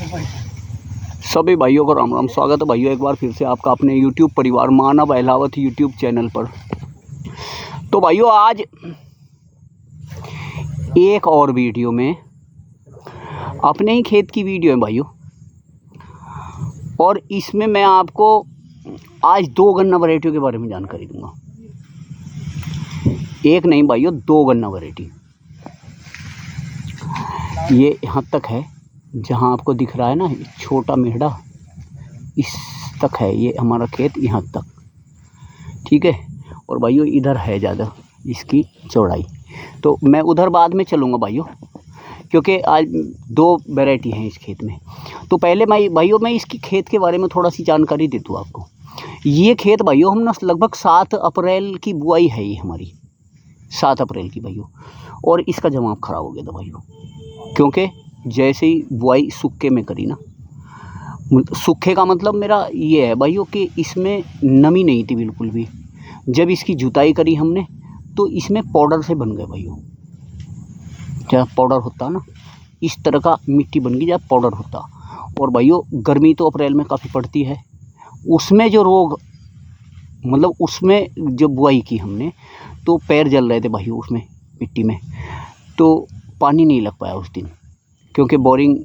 सभी भाइयों को राम राम। स्वागत है भाइयों एक बार फिर से आपका अपने YouTube परिवार मानव अहलावत YouTube चैनल पर। तो भाइयों आज एक और वीडियो में अपने ही खेत की वीडियो है भाइयों, और इसमें मैं आपको आज 2 गन्ना वैरायटियों के बारे में जानकारी दूंगा। एक नहीं भाइयों, 2 गन्ना वैरायटी। ये यहाँ तक है जहाँ आपको दिख रहा है ना छोटा मेढ़ा, इस तक है ये हमारा खेत, यहाँ तक, ठीक है। और भाइयों इधर है ज़्यादा इसकी चौड़ाई, तो मैं उधर बाद में चलूँगा भाइयों, क्योंकि आज 2 वैरायटी हैं इस खेत में। तो पहले भाइयों मैं इसकी खेत के बारे में थोड़ा सी जानकारी दे दूँ आपको। ये खेत भाइयों हमने लगभग 7 अप्रैल की बुआई है, ये हमारी 7 अप्रैल की भाइयों। और इसका जवाब ख़राब हो गया था भाइयों, क्योंकि जैसे ही बुआई सूखे में करी ना, सूखे का मतलब मेरा ये है भाइयों कि इसमें नमी नहीं थी बिल्कुल भी। जब इसकी जुताई करी हमने तो इसमें पाउडर से बन गए भाइयों, क्या पाउडर होता ना, इस तरह का मिट्टी बन गई जब पाउडर होता। और भाइयों गर्मी तो अप्रैल में काफ़ी पड़ती है, उसमें जो रोग मतलब उसमें जब बुआई की हमने तो पैर जल रहे थे भाइयों उसमें मिट्टी में। तो पानी नहीं लग पाया उस दिन, क्योंकि बोरिंग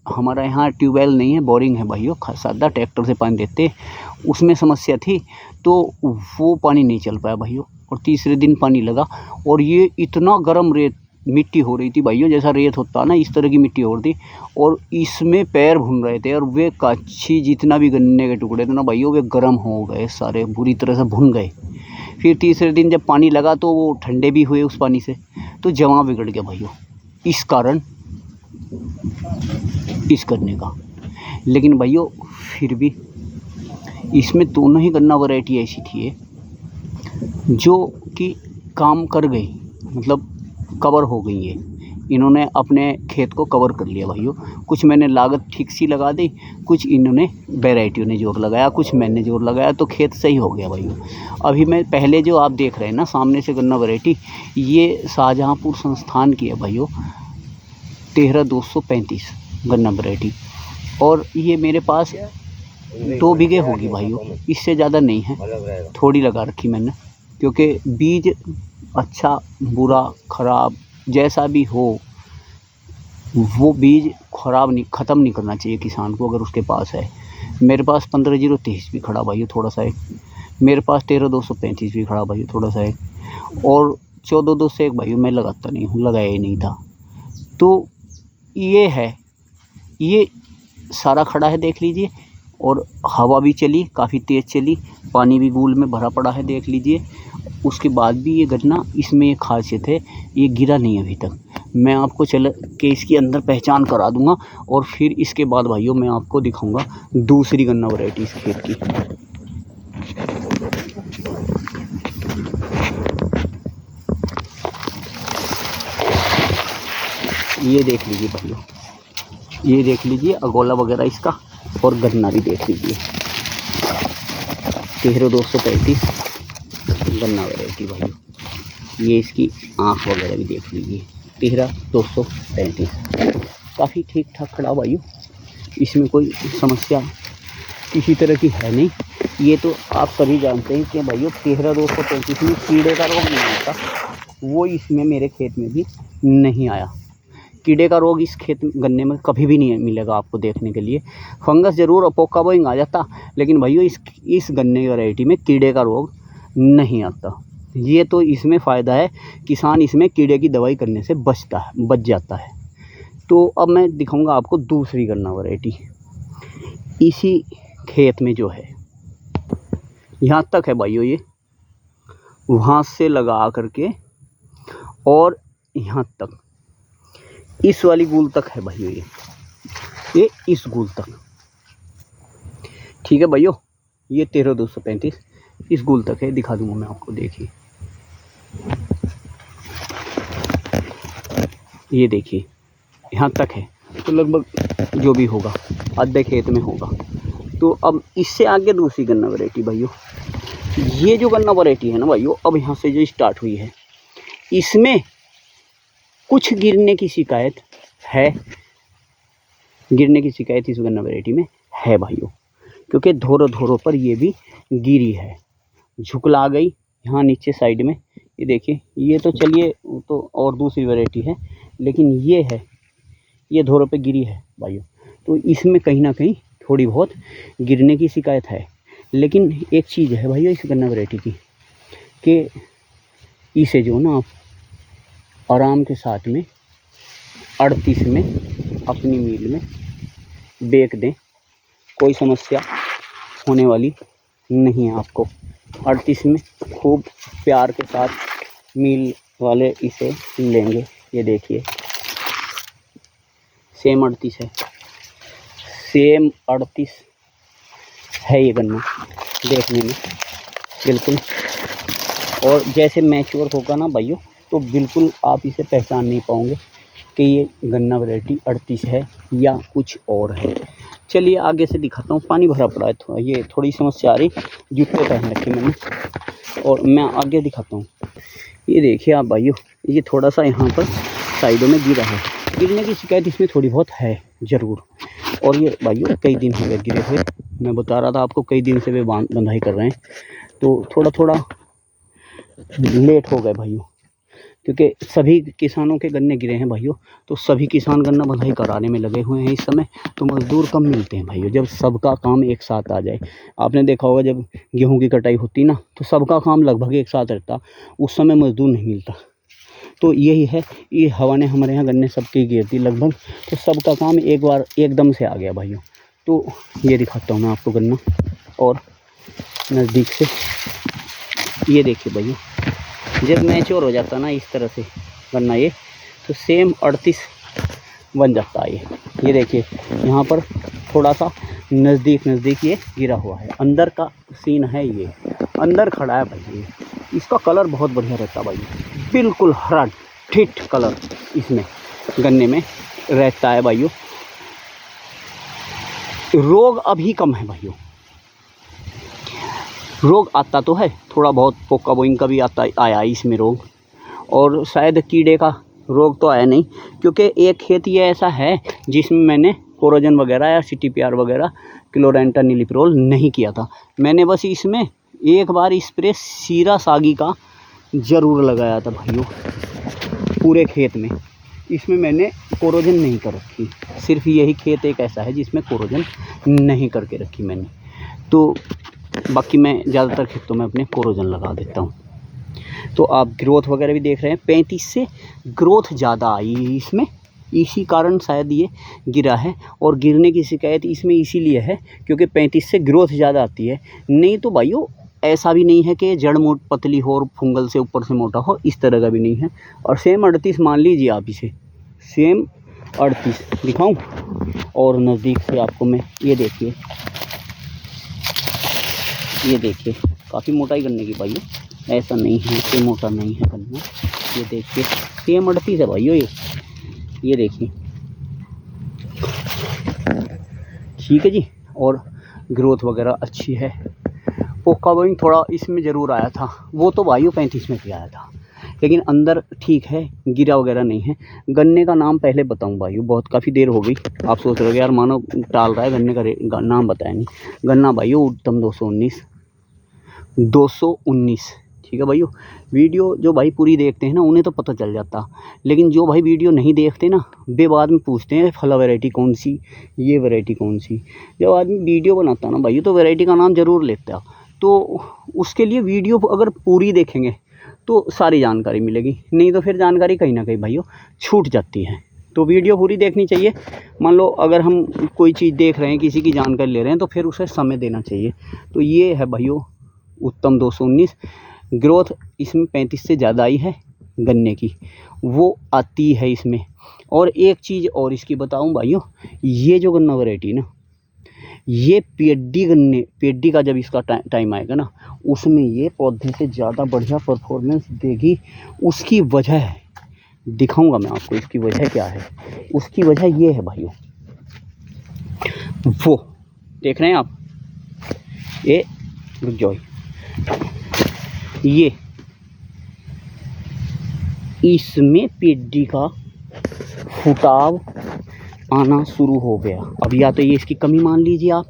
हमारा यहाँ ट्यूबवेल नहीं है, बोरिंग है भाइयों, सादा ट्रैक्टर से पानी देते, उसमें समस्या थी तो वो पानी नहीं चल पाया भाइयों। और तीसरे दिन पानी लगा और ये इतना गर्म रेत मिट्टी हो रही थी भाइयों, जैसा रेत होता ना इस तरह की मिट्टी हो रही थी, और इसमें पैर भुन रहे थे। और वे काछी जितना भी गन्ने के टुकड़े थे ना भाइयों, वे गर्म हो गए सारे, बुरी तरह से भुन गए। फिर तीसरे दिन जब पानी लगा तो वो ठंडे भी हुए उस पानी से, तो जमा बिगड़ गया भाइयों, इस कारण इस गन्ने का। लेकिन भाइयों फिर भी इसमें दोनों ही गन्ना वैरायटी ऐसी थी जो कि काम कर गई, मतलब कवर हो गई है। इन्होंने अपने खेत को कवर कर लिया भाइयों। कुछ मैंने लागत ठीक सी लगा दी, कुछ इन्होंने वैरायटियों ने जोर लगाया, कुछ मैंने जोर लगाया, तो खेत सही हो गया भाइयों। अभी मैं पहले जो आप देख रहे हैं ना सामने से गन्ना वैरायटी, ये शाहजहाँपुर संस्थान की है भाइयों, 13235 गन्ना वैरायटी। और ये मेरे पास 2 बीघे होगी भाइयों, इससे ज़्यादा नहीं है, थोड़ी लगा रखी मैंने, क्योंकि बीज अच्छा बुरा खराब जैसा भी हो, वो बीज खराब नहीं, ख़त्म नहीं करना चाहिए किसान को अगर उसके पास है। मेरे पास 15023 भी खड़ा भाइयों थोड़ा सा है, मेरे पास 13235 भी खड़ा भाइयों थोड़ा सा है, और 14201 भाइयों मैं लगाता नहीं हूँ, लगाया ही नहीं था। तो ये है, ये सारा खड़ा है देख लीजिए, और हवा भी चली, काफ़ी तेज़ चली, पानी भी गूल में भरा पड़ा है देख लीजिए। उसके बाद भी ये गन्ना, इसमें एक खासियत है, ये गिरा नहीं अभी तक। मैं आपको चल के इसकी अंदर पहचान करा दूंगा, और फिर इसके बाद भाइयों मैं आपको दिखाऊंगा दूसरी गन्ना वैरायटी इस खेत की। ये देख लीजिए भाइयों, ये देख लीजिए अगोला वगैरह इसका, और गन्ना भी देख लीजिए, 13235 गन्ना वैरायटी भाइयों। ये इसकी आँख वगैरह भी देख लीजिए, 13235 काफ़ी ठीक ठाक खड़ा भाइयों, इसमें कोई समस्या किसी तरह की है नहीं। ये तो आप सभी जानते हैं कि भाइयों 13235 में कीड़े का रोग नहीं आता, वो इसमें मेरे खेत में भी नहीं आया। कीड़े का रोग इस खेत गन्ने में कभी भी नहीं मिलेगा आपको देखने के लिए। फंगस ज़रूर और पोका बोइंग आ जाता, लेकिन भाइयों इस गन्ने वैरायटी में कीड़े का रोग नहीं आता। ये तो इसमें फ़ायदा है, किसान इसमें कीड़े की दवाई करने से बच जाता है। तो अब मैं दिखाऊंगा आपको दूसरी गन्ना वैरायटी इसी खेत में जो है, यहाँ तक है भाइयों, ये वहाँ से लगा करके और यहाँ तक, इस वाली गूल तक है भाइयों, ये इस गूल तक, ठीक है भाइयों। ये 13235 इस गूल तक है, दिखा दूंगा मैं आपको, देखिए ये देखिए यहाँ तक है, तो लगभग जो भी होगा आधे खेत में होगा। तो अब इससे आगे दूसरी गन्ना वैरायटी भाइयों, ये जो गन्ना वैरायटी है ना भाइयों, अब यहाँ से जो स्टार्ट हुई है, इसमें कुछ गिरने की शिकायत है, गिरने की शिकायत इस गन्ना वैरायटी में है भाइयों, क्योंकि धोरों धोरों पर ये भी गिरी है, झुकला गई यहाँ नीचे साइड में। ये देखिए, ये तो चलिए वो तो और दूसरी वैरायटी है, लेकिन ये है, ये धोरों पे गिरी है भाइयों। तो इसमें कहीं ना कहीं थोड़ी बहुत गिरने की शिकायत है। लेकिन एक चीज़ है भाइयों इस गन्ना वैरायटी की, कि इसे जो ना आप आराम के साथ में 38 में अपनी मील में बेच दें, कोई समस्या होने वाली नहीं है आपको। 38 में खूब प्यार के साथ मील वाले इसे लेंगे। ये देखिए, सेम 38 है, सेम 38 है ये गन्ना देखने में बिल्कुल। और जैसे मैच्योर होगा ना भाइयों, तो बिल्कुल आप इसे पहचान नहीं पाओगे कि ये गन्ना वैरायटी 38 है या कुछ और है। चलिए आगे से दिखाता हूँ। पानी भरा पड़ा है, थोड़ा ये थोड़ी समस्या आ रही, जूते पहन रखे मैंने, और मैं आगे दिखाता हूँ। ये देखिए आप भाइयों, ये थोड़ा सा यहाँ पर साइडों में गिरा है, गिरने की शिकायत इसमें थोड़ी बहुत है ज़रूर। और ये भाइयों कई दिन हो गए गिरे हुए, मैं बता रहा था आपको, कई दिन से वे बंधाई कर रहे हैं, तो थोड़ा थोड़ा लेट हो गए भाइयों, क्योंकि सभी किसानों के गन्ने गिरे हैं भाइयों। तो सभी किसान गन्ना बंधाई कराने में लगे हुए हैं इस समय, तो मज़दूर कम मिलते हैं भाइयों। जब सबका काम एक साथ आ जाए, आपने देखा होगा जब गेहूं की कटाई होती ना, तो सबका काम लगभग एक साथ रहता, उस समय मज़दूर नहीं मिलता। तो यही है, ये हवा ने हमारे यहाँ गन्ने सबकी गिर दी लगभग, तो सबका काम एक बार एकदम से आ गया भाइयों। तो ये दिखाता हूँ मैं आपको गन्ना और नज़दीक से। ये देखिए भाइयों, जब मैच्योर हो जाता ना इस तरह से गन्ना ये, तो सेम 38 बन जाता है ये देखिए, यहाँ पर थोड़ा सा नज़दीक ये गिरा हुआ है। अंदर का सीन है, ये अंदर खड़ा है भाई। इसका कलर बहुत बढ़िया रहता है भाई, बिल्कुल हरा ठिठ कलर इसमें गन्ने में रहता है भाइयों। रोग अभी कम है भाइयों, रोग आता तो है थोड़ा बहुत, पोका बोइंग का भी आया इसमें रोग, और शायद कीड़े का रोग तो आया नहीं, क्योंकि एक खेत ये ऐसा है जिसमें मैंने कोरोजन वगैरह या CTPR वगैरह क्लोरेंटानिलिप्रोल नहीं किया था। मैंने बस इसमें एक बार स्प्रे सीरा सागी का ज़रूर लगाया था भाइयों पूरे खेत में। इसमें मैंने कोरोजन नहीं कर रखी, सिर्फ यही खेत एक ऐसा है जिसमें कोरोजन नहीं करके रखी मैंने। तो बाकी मैं ज़्यादातर खेतों में अपने कोरोजन लगा देता हूँ। तो आप ग्रोथ वगैरह भी देख रहे हैं, 35 से ग्रोथ ज़्यादा आई है इसमें, इसी कारण शायद ये गिरा है। और गिरने की शिकायत इसमें इसीलिए है क्योंकि 35 से ग्रोथ ज़्यादा आती है, नहीं तो भाइयों ऐसा भी नहीं है कि जड़ मोट पतली हो और फुंगल से ऊपर से मोटा हो, इस तरह का भी नहीं है। और सेम 38 मान लीजिए आप इसे, सेम 38 दिखाऊं और नज़दीक से आपको मैं, ये देखिए काफ़ी मोटाई गन्ने की भाइयों, ऐसा नहीं है कि मोटा नहीं है गन्ना। ये देखिए सेम 38 है भाइयों, ये देखिए, ठीक है जी। और ग्रोथ वगैरह अच्छी है। पोका बोइंग थोड़ा इसमें ज़रूर आया था, वो तो भाइयों 35 में भी आया था, लेकिन अंदर ठीक है, गिरा वगैरह नहीं है। गन्ने का नाम पहले बताऊं भाइयों, बहुत काफ़ी देर हो गई, आप सोच रहे हो यार मानो टाल रहा है, गन्ने का नाम बताया नहीं। गन्ना भाइयों उत्तम 219, ठीक है भाइयों। वीडियो जो भाई पूरी देखते हैं ना उन्हें तो पता चल जाता, लेकिन जो भाई वीडियो नहीं देखते ना वे बाद में पूछते हैं फला वैरायटी कौन सी, ये वैरायटी कौन सी। जब आदमी वीडियो बनाता ना भाइयों तो वैरायटी का नाम ज़रूर लेता, तो उसके लिए वीडियो अगर पूरी देखेंगे तो सारी जानकारी मिलेगी, नहीं तो फिर जानकारी कहीं ना कहीं भाइयों छूट जाती है। तो वीडियो पूरी देखनी चाहिए। मान लो अगर हम कोई चीज़ देख रहे हैं, किसी की जानकारी ले रहे हैं, तो फिर उसे समय देना चाहिए। तो ये है भाइयों उत्तम 219, ग्रोथ इसमें 35 से ज़्यादा आई है गन्ने की, वो आती है इसमें। और एक चीज़ और इसकी बताऊं भाइयों, ये जो गन्ना वैरायटी ना, ये PhD का जब इसका टाइम आएगा ना, उसमें ये पौधे से ज़्यादा बढ़िया परफॉर्मेंस देगी। उसकी वजह दिखाऊंगा मैं आपको, इसकी वजह क्या है। उसकी वजह ये है भाइयों, वो देख रहे हैं आप, ये रुक जाओ, ये इसमें PhD का फुटाव आना शुरू हो गया। अब या तो ये इसकी कमी मान लीजिए आप,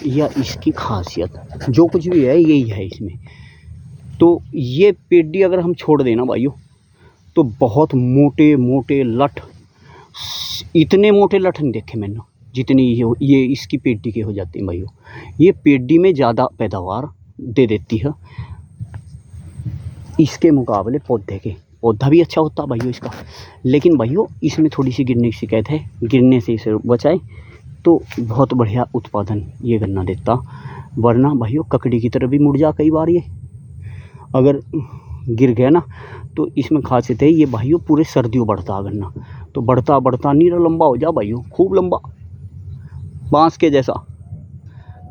या इसकी खासियत, जो कुछ भी है यही है इसमें। तो ये पेडी अगर हम छोड़ देना भाइयों, तो बहुत मोटे मोटे लठ, इतने मोटे लठ नहीं देखे मैंने जितनी ये इसकी पेडी के हो जाते हैं भाइयों। ये पेडी में ज़्यादा पैदावार दे देती है इसके मुकाबले पौधे के। पौधा भी अच्छा होता है भाइयों इसका, लेकिन भाइयों इसमें थोड़ी सी गिरने की शिकायत है। गिरने से इसे बचाए तो बहुत बढ़िया उत्पादन ये गन्ना देता। वरना भाइयों ककड़ी की तरह भी मुड़ जा कई बार ये, अगर गिर गया ना। तो इसमें खासियत है ये भाइयों, पूरे सर्दियों बढ़ता गन्ना, तो बढ़ता बढ़ता नीरा लंबा हो जा भाइयों, खूब लंबा, बांस के जैसा।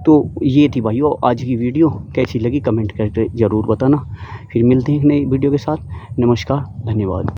तो ये थी भाइयों आज की वीडियो, कैसी लगी कमेंट करके ज़रूर बताना। फिर मिलते हैं एक नई वीडियो के साथ। नमस्कार, धन्यवाद।